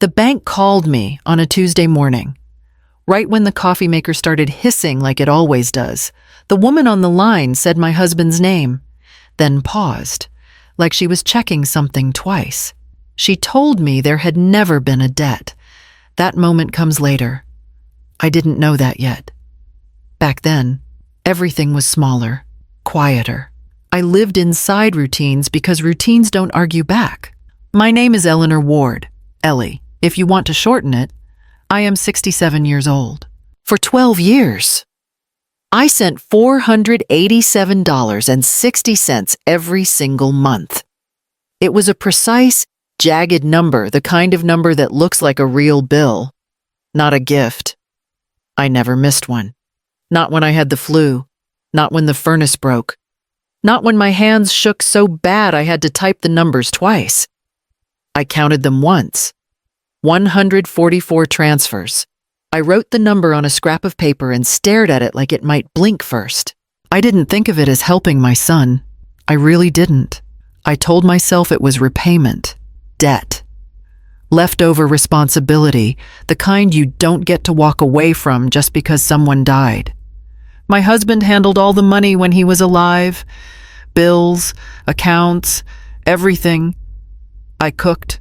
The bank called me on a Tuesday morning, right when the coffee maker started hissing like it always does. The woman on the line said my husband's name, then paused, like she was checking something twice. She told me there had never been a debt. That moment comes later. I didn't know that yet. Back then, everything was smaller, quieter. I lived inside routines because routines don't argue back. My name is Elinor Ward, Ellie. If you want to shorten it, I am 67 years old. For 12 years, I sent $487.60 every single month. It was a precise, jagged number, the kind of number that looks like a real bill, not a gift. I never missed one. Not when I had the flu, not when the furnace broke, not when my hands shook so bad I had to type the numbers twice. I counted them once. 144 transfers. I wrote the number on a scrap of paper and stared at it like it might blink first. I didn't think of it as helping my son. I really didn't. I told myself it was repayment, debt, leftover responsibility, the kind you don't get to walk away from just because someone died. My husband handled all the money when he was alive, bills, accounts, everything. I cooked.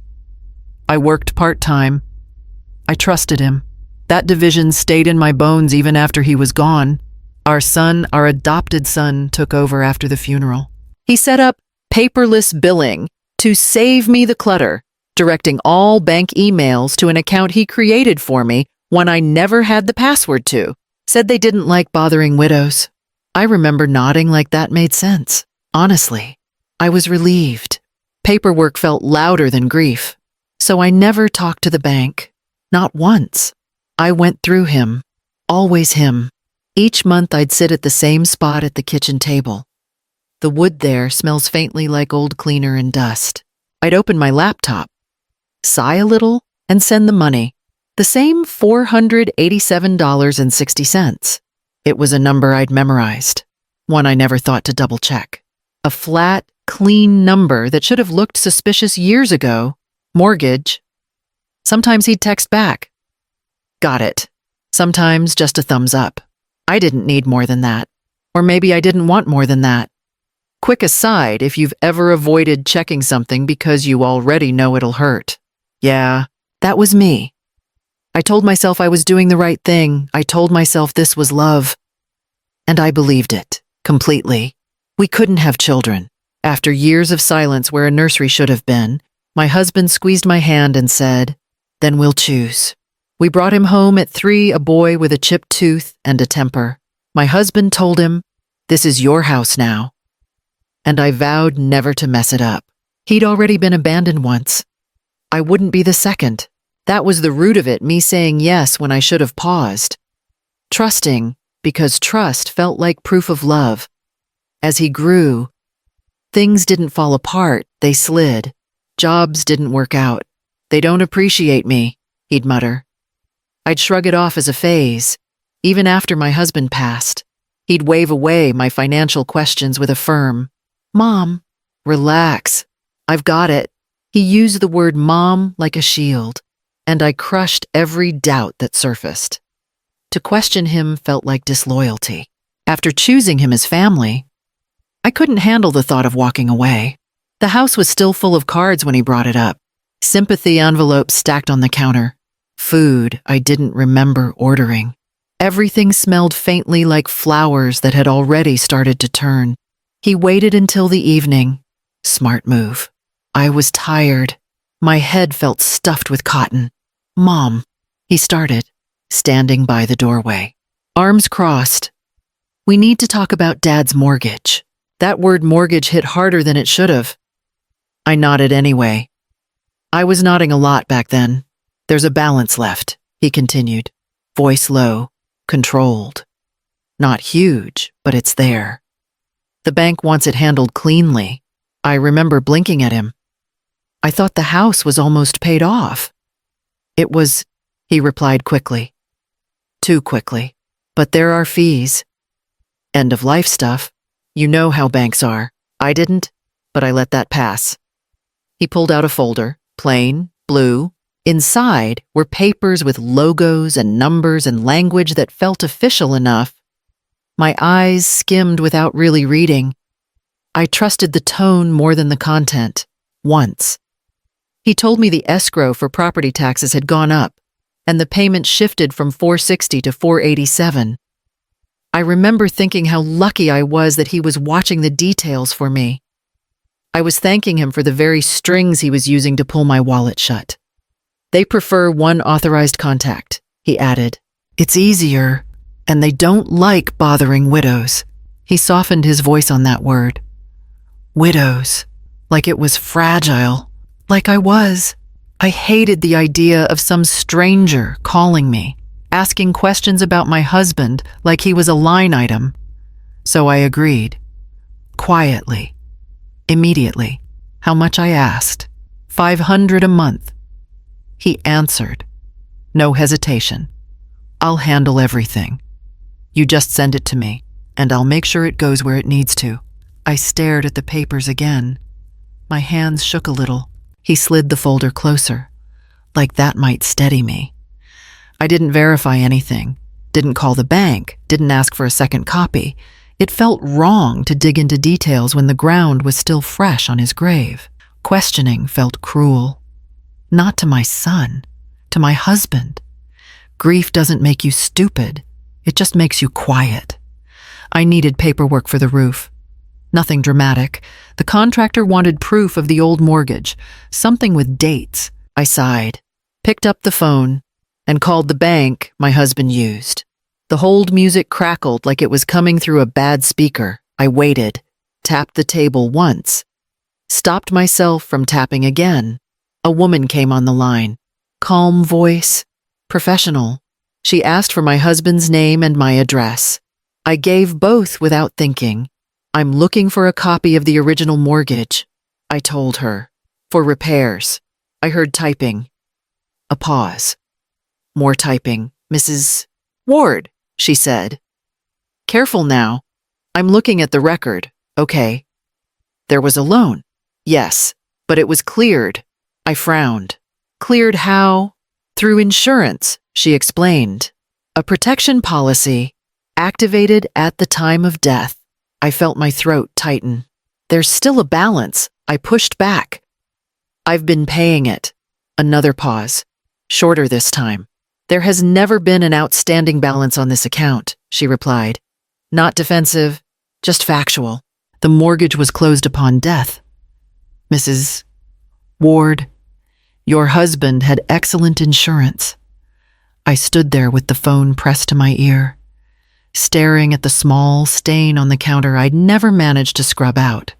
I worked part-time. I trusted him. That division stayed in my bones even after he was gone. Our son, our adopted son, took over after the funeral. He set up paperless billing to save me the clutter, directing all bank emails to an account he created for me, one I never had the password to. Said they didn't like bothering widows. I remember nodding like that made sense. Honestly, I was relieved. Paperwork felt louder than grief. So I never talked to the bank. Not once. I went through him. Always him. Each month I'd sit at the same spot at the kitchen table. The wood there smells faintly like old cleaner and dust. I'd open my laptop, sigh a little, and send the money. The same $487.60. It was a number I'd memorized, one I never thought to double-check. A flat, clean number that should have looked suspicious years ago. Mortgage. Sometimes he'd text back. Got it. Sometimes just a thumbs up. I didn't need more than that. Or maybe I didn't want more than that. Quick aside, if you've ever avoided checking something because you already know it'll hurt. Yeah, that was me. I told myself I was doing the right thing. I told myself this was love. And I believed it, completely. We couldn't have children. After years of silence where a nursery should have been, my husband squeezed my hand and said, "Then we'll choose." We brought him home at 3, a boy with a chipped tooth and a temper. My husband told him, "This is your house now." And I vowed never to mess it up. He'd already been abandoned once. I wouldn't be the second. That was the root of it, me saying yes when I should have paused. Trusting, because trust felt like proof of love. As he grew, things didn't fall apart, they slid. Jobs didn't work out. "They don't appreciate me," he'd mutter. I'd shrug it off as a phase. Even after my husband passed, he'd wave away my financial questions with a firm, "Mom, relax. I've got it." He used the word mom like a shield, and I crushed every doubt that surfaced. To question him felt like disloyalty. After choosing him as family, I couldn't handle the thought of walking away. The house was still full of cards when he brought it up. Sympathy envelopes stacked on the counter. Food I didn't remember ordering. Everything smelled faintly like flowers that had already started to turn. He waited until the evening. Smart move. I was tired. My head felt stuffed with cotton. "Mom," he started, standing by the doorway. Arms crossed. "We need to talk about Dad's mortgage." That word mortgage hit harder than it should have. I nodded anyway. I was nodding a lot back then. "There's a balance left," he continued, voice low, controlled. "Not huge, but it's there. The bank wants it handled cleanly." I remember blinking at him. "I thought the house was almost paid off." "It was," he replied quickly. Too quickly. "But there are fees. End-of-life stuff. You know how banks are. I didn't, but I let that pass." He pulled out a folder, plain, blue, Inside were papers with logos and numbers and language that felt official enough. My eyes skimmed without really reading. I trusted the tone more than the content, once. He told me the escrow for property taxes had gone up, and the payment shifted from $460 to $487. I remember thinking how lucky I was that he was watching the details for me. I was thanking him for the very strings he was using to pull my wallet shut. They prefer one authorized contact, he added. It's easier, and they don't like bothering widows. He softened his voice on that word. Widows, like it was fragile, like I was. I hated the idea of some stranger calling me, asking questions about my husband like he was a line item. So I agreed. Quietly. Immediately. How much I asked. $500 a month. He answered. No hesitation. I'll handle everything. You just send it to me, and I'll make sure it goes where it needs to. I stared at the papers again. My hands shook a little. He slid the folder closer, like that might steady me. I didn't verify anything, didn't call the bank, didn't ask for a second copy. It felt wrong to dig into details when the ground was still fresh on his grave. Questioning felt cruel. Not to my son, to my husband. Grief doesn't make you stupid. It just makes you quiet. I needed paperwork for the roof. Nothing dramatic. The contractor wanted proof of the old mortgage, something with dates. I sighed, picked up the phone, and called the bank my husband used. The hold music crackled like it was coming through a bad speaker. I waited, tapped the table once, stopped myself from tapping again. A woman came on the line. Calm voice, professional. She asked for my husband's name and my address. I gave both without thinking. I'm looking for a copy of the original mortgage, I told her. For repairs. I heard typing. A pause. More typing. Mrs. Ward, she said. Careful now. I'm looking at the record. Okay. There was a loan. Yes, but it was cleared. I frowned. Cleared how? Through insurance, she explained. A protection policy, activated at the time of death. I felt my throat tighten. There's still a balance. I pushed back. I've been paying it. Another pause. Shorter this time. There has never been an outstanding balance on this account, she replied. Not defensive, just factual. The mortgage was closed upon death. Mrs. Ward, your husband had excellent insurance. I stood there with the phone pressed to my ear, staring at the small stain on the counter I'd never managed to scrub out.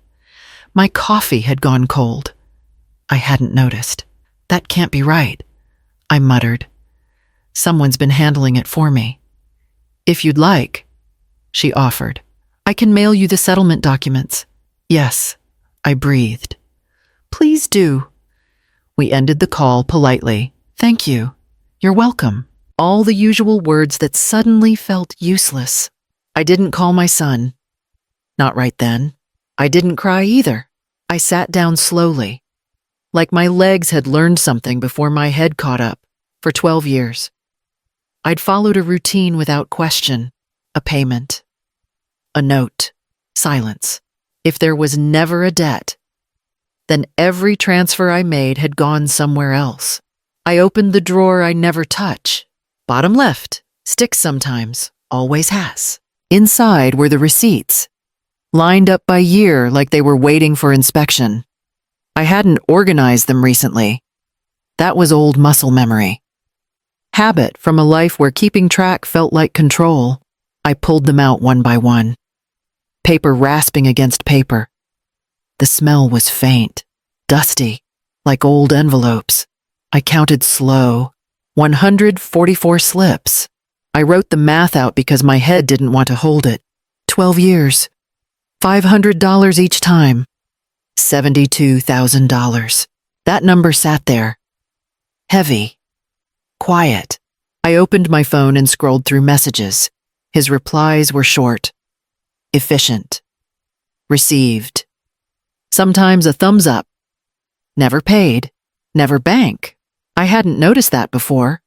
My coffee had gone cold. I hadn't noticed. That can't be right, I muttered. Someone's been handling it for me. If you'd like, she offered. I can mail you the settlement documents. Yes, I breathed. Please do. We ended the call politely. Thank you. You're welcome. All the usual words that suddenly felt useless. I didn't call my son. Not right then. I didn't cry either. I sat down slowly, like my legs had learned something before my head caught up. For 12 years. I'd followed a routine without question. A payment. A note. Silence. If there was never a debt, then every transfer I made had gone somewhere else. I opened the drawer I never touch. Bottom left. Sticks sometimes. Always has. Inside were the receipts, lined up by year like they were waiting for inspection. I hadn't organized them recently. That was old muscle memory. Habit from a life where keeping track felt like control. I pulled them out one by one. Paper rasping against paper. The smell was faint, dusty, like old envelopes. I counted slow. 144 slips. I wrote the math out because my head didn't want to hold it. 12 years. $500 each time. $72,000. That number sat there. Heavy. Quiet. I opened my phone and scrolled through messages. His replies were short. Efficient. Received. Sometimes a thumbs up. Never paid. Never bank. I hadn't noticed that before.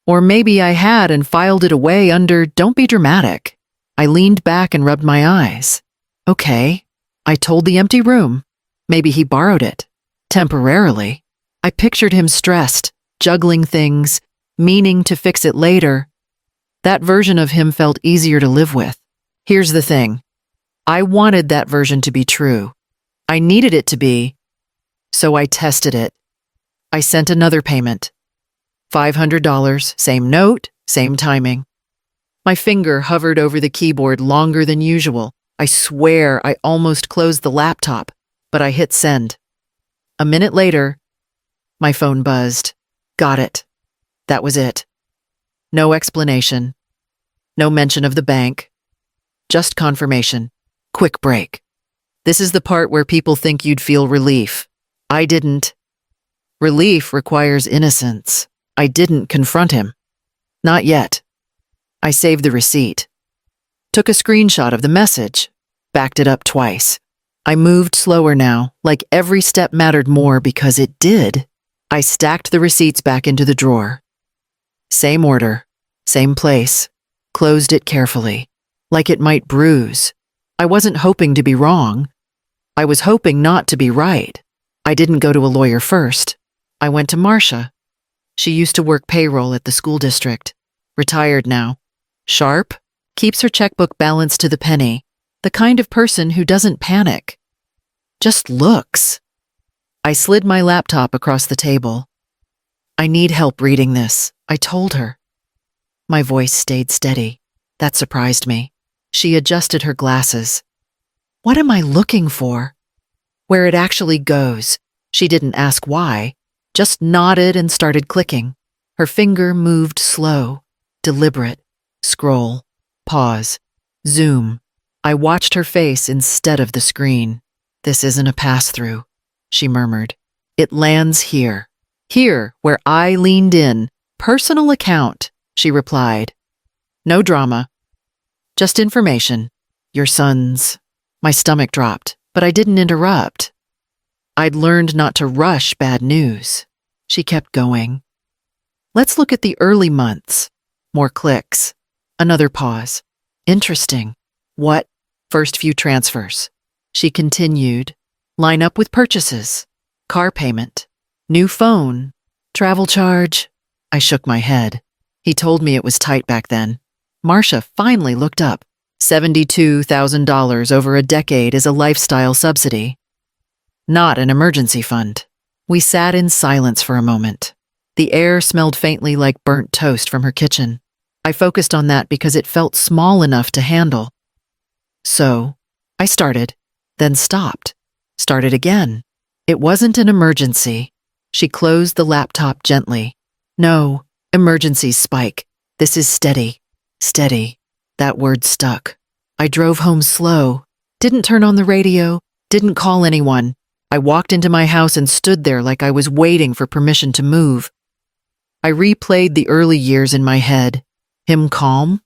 Or maybe I had and filed it away under "don't be dramatic." I leaned back and rubbed my eyes. Okay, I told the empty room. Maybe he borrowed it. Temporarily. I pictured him stressed, juggling things, meaning to fix it later. That version of him felt easier to live with. Here's the thing. I wanted that version to be true. I needed it to be. So I tested it. I sent another payment. $500, same note, same timing. My finger hovered over the keyboard longer than usual. I swear I almost closed the laptop, but I hit send. A minute later, my phone buzzed. Got it. That was it. No explanation. No mention of the bank. Just confirmation. Quick break. This is the part where people think you'd feel relief. I didn't. Relief requires innocence. I didn't confront him. Not yet. I saved the receipt. Took a screenshot of the message. Backed it up twice. I moved slower now, like every step mattered more because it did. I stacked the receipts back into the drawer. Same order, same place. Closed it carefully, like it might bruise. I wasn't hoping to be wrong. I was hoping not to be right. I didn't go to a lawyer first. I went to Marcia. She used to work payroll at the school district. Retired now. Sharp, keeps her checkbook balanced to the penny. The kind of person who doesn't panic. Just looks. I slid my laptop across the table. I need help reading this, I told her. My voice stayed steady. That surprised me. She adjusted her glasses. What am I looking for? Where it actually goes. She didn't ask why, just nodded and started clicking. Her finger moved slow, deliberate. Scroll, pause, zoom. I watched her face instead of the screen. This isn't a pass-through, she murmured. It lands here. Here, where I leaned in. Personal account, she replied. No drama. Just information. Your son's. My stomach dropped, but I didn't interrupt. I'd learned not to rush bad news. She kept going. Let's look at the early months. More clicks. Another pause. Interesting. What? First few transfers. She continued. Line up with purchases. Car payment. New phone. Travel charge. I shook my head. He told me it was tight back then. Marcia finally looked up. $72,000 over a decade is a lifestyle subsidy. Not an emergency fund. We sat in silence for a moment. The air smelled faintly like burnt toast from her kitchen. I focused on that because it felt small enough to handle. So, I started, then stopped. Started again. It wasn't an emergency. She closed the laptop gently. No, emergencies spike. This is steady. Steady. That word stuck. I drove home slow. Didn't turn on the radio. Didn't call anyone. I walked into my house and stood there like I was waiting for permission to move. I replayed the early years in my head. Him calm,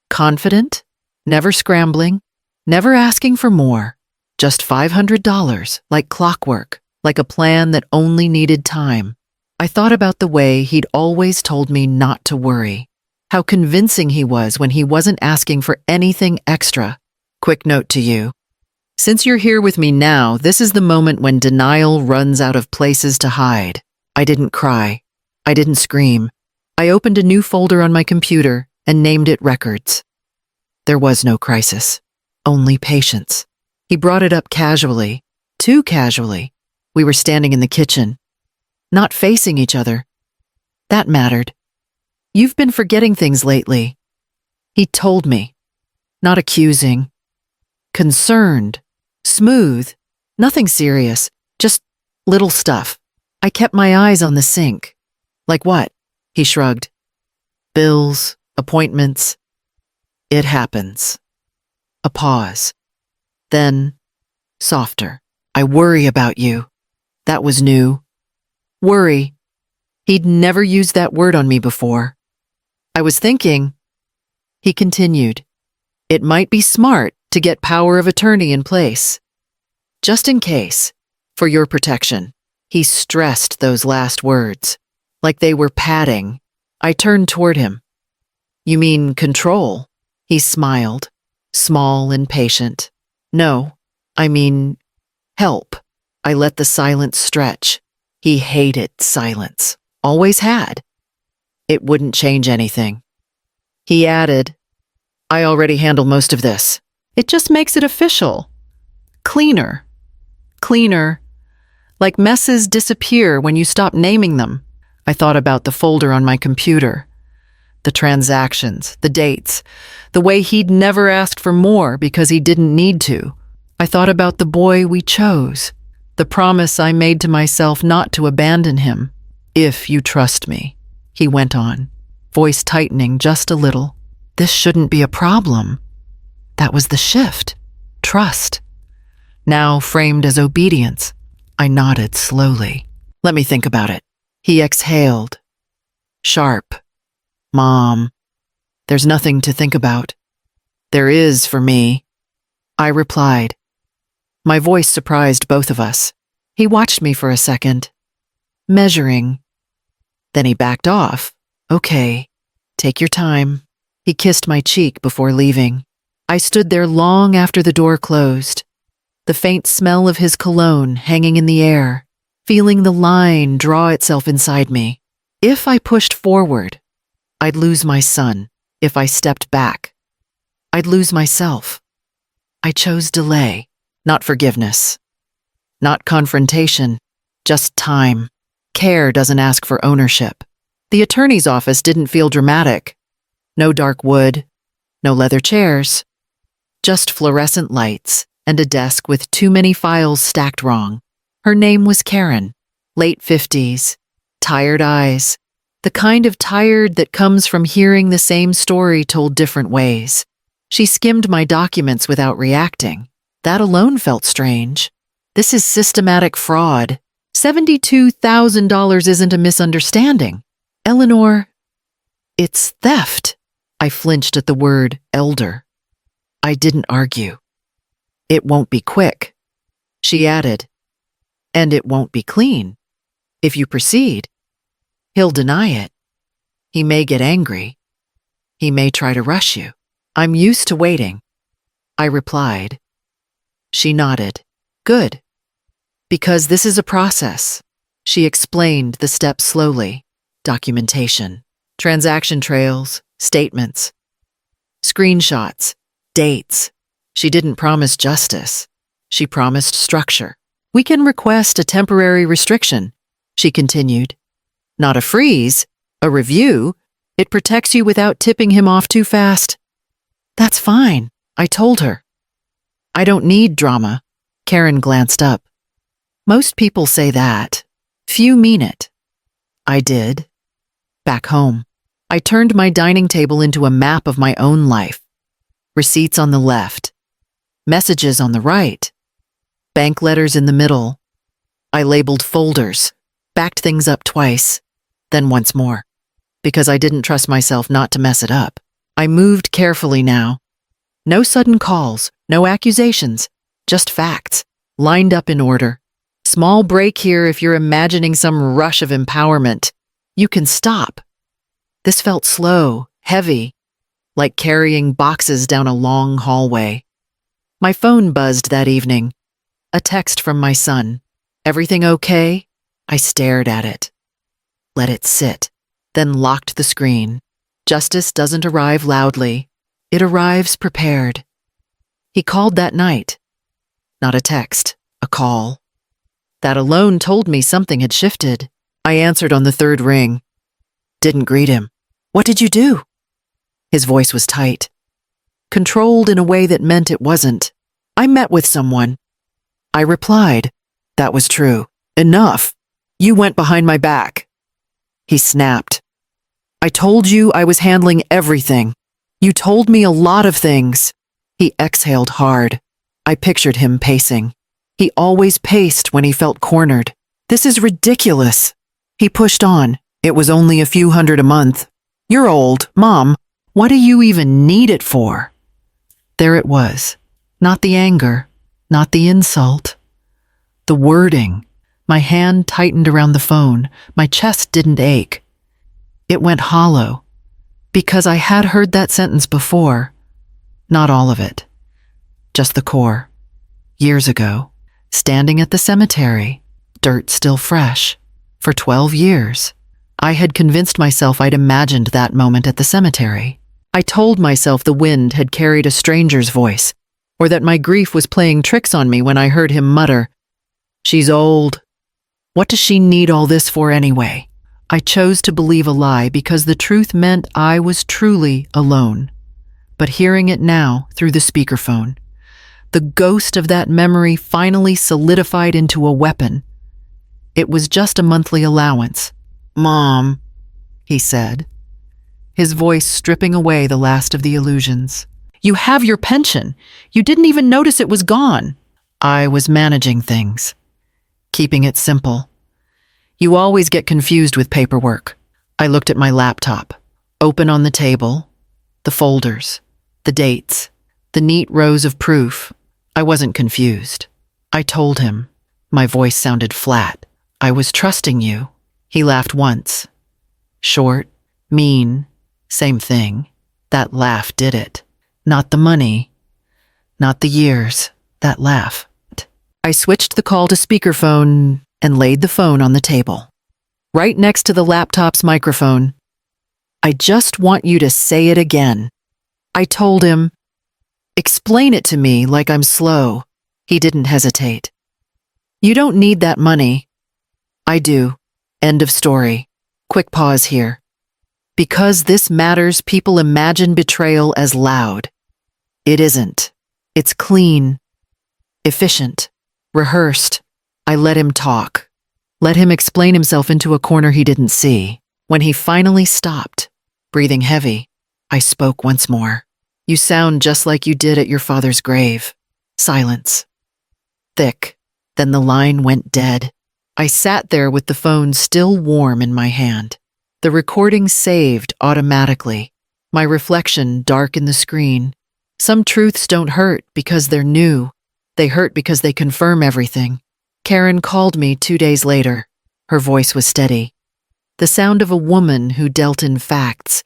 confident, never scrambling, never asking for more. Just $500, like clockwork, like a plan that only needed time. I thought about the way he'd always told me not to worry. How convincing he was when he wasn't asking for anything extra. Quick note to you. Since you're here with me now, this is the moment when denial runs out of places to hide. I didn't cry. I didn't scream. I opened a new folder on my computer and named it Records. There was no crisis. Only patience. He brought it up casually. Too casually. We were standing in the kitchen. Not facing each other. That mattered. You've been forgetting things lately. He told me. Not accusing. Concerned. Smooth. Nothing serious. Just little stuff. I kept my eyes on the sink. Like what? He shrugged. Bills, appointments. It happens. A pause. Then, softer. I worry about you. That was new. Worry. He'd never used that word on me before. I was thinking. He continued. It might be smart to get power of attorney in place. Just in case. For your protection. He stressed those last words. like they were padding. I turned toward him. You mean control? He smiled, small and patient. No, I mean help. I let the silence stretch. He hated silence. Always had. It wouldn't change anything. He added, I already handle most of this. It just makes it official. Cleaner. Cleaner. Like messes disappear when you stop naming them. I thought about the folder on my computer. The transactions, the dates, the way he'd never asked for more because he didn't need to. I thought about the boy we chose, the promise I made to myself not to abandon him. If you trust me, he went on, voice tightening just a little. This shouldn't be a problem. That was the shift. Trust. Now framed as obedience. I nodded slowly. Let me think about it. He exhaled. Sharp. Mom. There's nothing to think about. There is for me. I replied. My voice surprised both of us. He watched me for a second, measuring. Then he backed off. Okay, take your time. He kissed my cheek before leaving. I stood there long after the door closed, the faint smell of his cologne hanging in the air, feeling the line draw itself inside me. If I pushed forward, I'd lose my son. If I stepped back, I'd lose myself. I chose delay, not forgiveness. Not confrontation, just time. Care doesn't ask for ownership. The attorney's office didn't feel dramatic. No dark wood, no leather chairs, just fluorescent lights and a desk with too many files stacked wrong. Her name was Karen, late 50s, tired eyes, the kind of tired that comes from hearing the same story told different ways. She skimmed my documents without reacting. That alone felt strange. This is systematic fraud. $72,000 isn't a misunderstanding. Elinor, it's theft. I flinched at the word elder. I didn't argue. It won't be quick. She added, and it won't be clean. If you proceed, he'll deny it. He may get angry. He may try to rush you. I'm used to waiting. I replied. She nodded. Good. Because this is a process. She explained the steps slowly. Documentation, transaction trails, statements, screenshots, dates. She didn't promise justice. She promised structure. We can request a temporary restriction, she continued. Not a freeze, a review. It protects you without tipping him off too fast. That's fine, I told her. I don't need drama. Karen glanced up. Most people say that. Few mean it. I did. Back home, I turned my dining table into a map of my own life. Receipts on the left, messages on the right, bank letters in the middle. I labeled folders, backed things up twice, then once more, because I didn't trust myself not to mess it up. I moved carefully now. No sudden calls, no accusations, just facts, lined up in order. Small break here if you're imagining some rush of empowerment. You can stop. This felt slow, heavy, like carrying boxes down a long hallway. My phone buzzed that evening. A text from my son. Everything okay? I stared at it. Let it sit, then locked the screen. Justice doesn't arrive loudly. It arrives prepared. He called that night. Not a text, a call. That alone told me something had shifted. I answered on the third ring. Didn't greet him. What did you do? His voice was tight, controlled in a way that meant it wasn't. I met with someone. I replied. That was true. Enough. You went behind my back. He snapped. I told you I was handling everything. You told me a lot of things. He exhaled hard. I pictured him pacing. He always paced when he felt cornered. This is ridiculous. He pushed on. It was only a few hundred a month. You're old, Mom. What do you even need it for? There it was. Not the anger, not the insult. The wording, My hand tightened around the phone. My chest didn't ache. It went hollow, because I had heard that sentence before. Not all of it, just the core. Years ago, standing at the cemetery, dirt still fresh. For 12 years, I had convinced myself I'd imagined that moment at the cemetery. I told myself the wind had carried a stranger's voice, or that my grief was playing tricks on me when I heard him mutter, "She's old. What does she need all this for anyway?" I chose to believe a lie because the truth meant I was truly alone. But hearing it now through the speakerphone, the ghost of that memory finally solidified into a weapon. It was just a monthly allowance. "Mom," he said, his voice stripping away the last of the illusions. "You have your pension. You didn't even notice it was gone." I was managing things, keeping it simple. You always get confused with paperwork. I looked at my laptop, open on the table, the folders, the dates, the neat rows of proof. I wasn't confused. I told him. My voice sounded flat. "I was trusting you." He laughed once. Short, mean, same thing. That laugh did it. Not the money, not the years. That laugh. I switched the call to speakerphone and laid the phone on the table, right next to the laptop's microphone. "I just want you to say it again." I told him. "Explain it to me like I'm slow." He didn't hesitate. "You don't need that money." "I do. End of story." Quick pause here. Because this matters, people imagine betrayal as loud. It isn't. It's clean, efficient, rehearsed. I let him talk. Let him explain himself into a corner he didn't see. When he finally stopped, breathing heavy, I spoke once more. "You sound just like you did at your father's grave." Silence. Thick. Then the line went dead. I sat there with the phone still warm in my hand. The recording saved automatically. My reflection dark in the screen. Some truths don't hurt because they're new. They hurt because they confirm everything. Karen called me 2 days later. Her voice was steady. The sound of a woman who dealt in facts,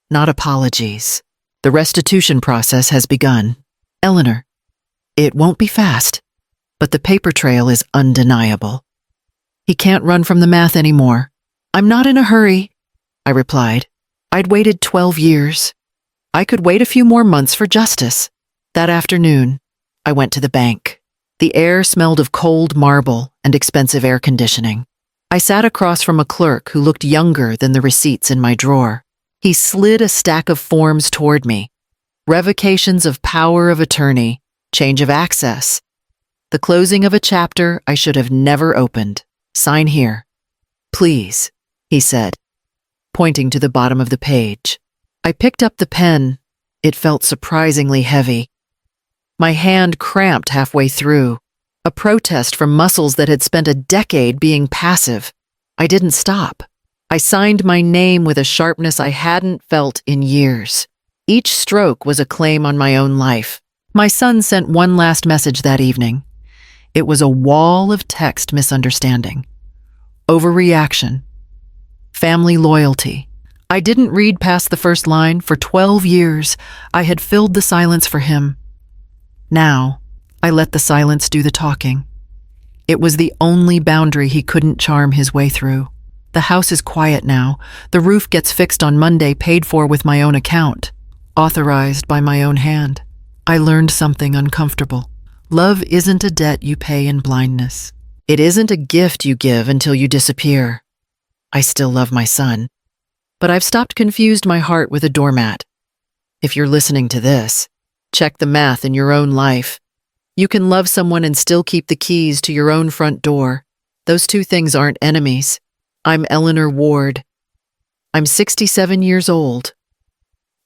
not apologies. "The restitution process has begun. Elinor, it won't be fast, but the paper trail is undeniable. He can't run from the math anymore." "I'm not in a hurry," I replied. I'd waited 12 years. I could wait a few more months for justice. That afternoon, I went to the bank. The air smelled of cold marble and expensive air conditioning. I sat across from a clerk who looked younger than the receipts in my drawer. He slid a stack of forms toward me. Revocations of power of attorney, change of access, the closing of a chapter I should have never opened. "Sign here." "Please," he said, pointing to the bottom of the page. I picked up the pen. It felt surprisingly heavy. My hand cramped halfway through, a protest from muscles that had spent a decade being passive. I didn't stop. I signed my name with a sharpness I hadn't felt in years. Each stroke was a claim on my own life. My son sent one last message that evening. It was a wall of text misunderstanding. Overreaction. Family loyalty. I didn't read past the first line. For 12 years, I had filled the silence for him. Now, I let the silence do the talking. It was the only boundary he couldn't charm his way through. The house is quiet now. The roof gets fixed on Monday, paid for with my own account, authorized by my own hand. I learned something uncomfortable. Love isn't a debt you pay in blindness. It isn't a gift you give until you disappear. I still love my son, but I've stopped confused my heart with a doormat. If you're listening to this, check the math in your own life. You can love someone and still keep the keys to your own front door. Those two things aren't enemies. I'm Elinor Ward. I'm 67 years old.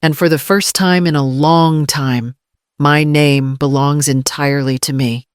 And for the first time in a long time, my name belongs entirely to me.